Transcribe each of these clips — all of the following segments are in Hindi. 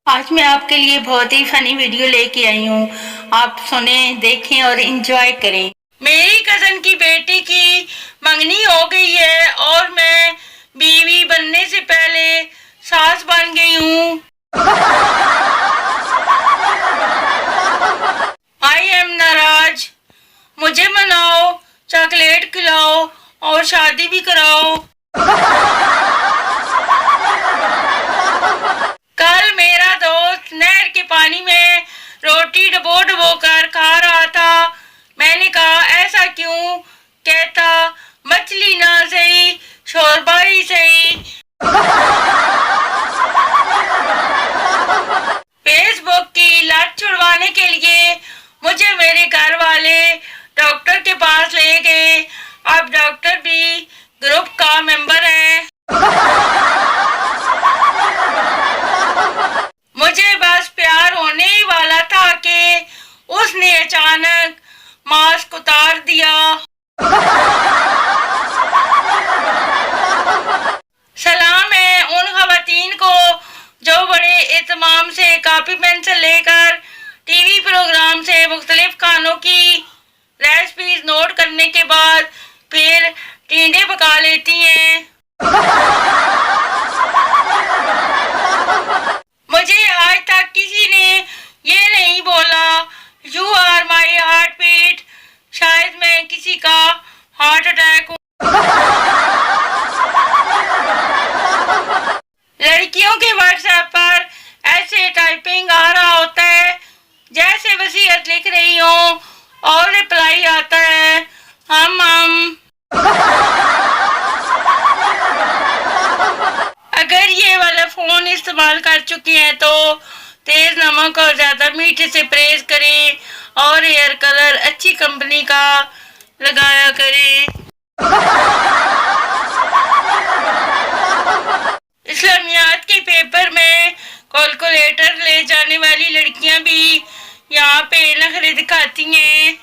आज मैं आपके लिए बहुत ही फनी वीडियो लेके आई हूँ। आप सुने, देखें और एंजॉय करें। मेरी कजन की बेटी की मंगनी हो गई है और मैं बीवी बनने से पहले सास बन गई हूँ। आई एम नाराज। मुझे मनाओ, चॉकलेट खिलाओ और शादी भी कराओ। कल मेरा दोस्त नहर के पानी में रोटी डबो डबो कर खा रहा था। मैंने कहा ऐसा क्यों? कहता मछली ना सही, शोरबा ही सही। फेसबुक की लत छुड़वाने के लिए मुझे मेरे घर वाले डॉक्टर के पास ले गए। अब डॉक्टर भी ग्रुप का मेंबर है। मुझे बस प्यार होने ही वाला था कि उसने अचानक मास्क उतार दिया। सलाम है उन खवातीन को जो बड़े एहतमाम से कॉपी पेंसिल लेकर टीवी प्रोग्राम से मुख्तलिफ खानों की रेसिपीज नोट करने के बाद फिर टींडे पका लेती हैं। मुझे आज तक किसी ने ये नहीं बोला you are my heartbeat. शायद मैं किसी का हार्ट अटैक हूँ। लड़कियों के व्हाट्सएप पर ऐसे टाइपिंग आ रहा होता है जैसे वसीयत लिख रही हो और रिप्लाई आता है हम। अगर ये वाला फोन इस्तेमाल कर चुकी हैं तो तेज नमक और ज्यादा मीठे से परहेज करें और हेयर कलर अच्छी कंपनी का लगाया करें। इस्लामियात के पेपर में कैलकुलेटर ले जाने वाली लड़कियां भी यहाँ पे नखरे दिखाती हैं।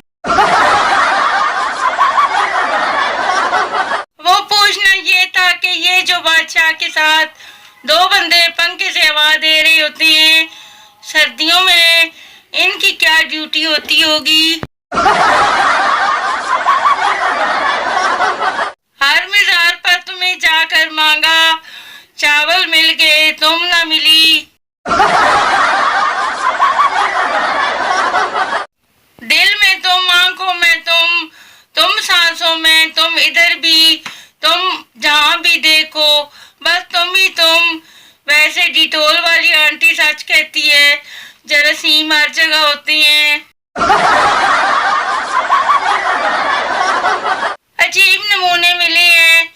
वो पूछना ये था कि ये जो बादशाह के साथ दो बंदे पंखे से हवा दे रही होती हैं, सर्दियों में इनकी क्या ड्यूटी होती होगी? हर मज़ार पर तुम्हें जाकर मांगा, चावल मिल गए तुम ना मिली। दिल में तुम, आंखों में तुम सांसों में तुम, इधर भी तुम, जहाँ भी देखो बस तुम ही तुम। वैसे डिटोल वाली आंटी सच कहती है, जरासीम हर जगह होती हैं। अजीब नमूने मिले हैं,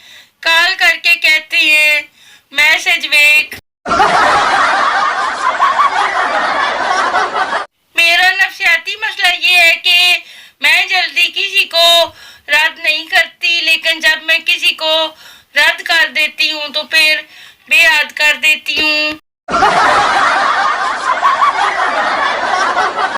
कॉल करके कहती हैं मैसेज वेक। मेरा नफ्सियाती मसला ये है कि मैं जल्दी किसी को रद्द नहीं करती, लेकिन जब मैं किसी को रद्द कर देती हूँ तो फिर बेहद कर देती हूँ।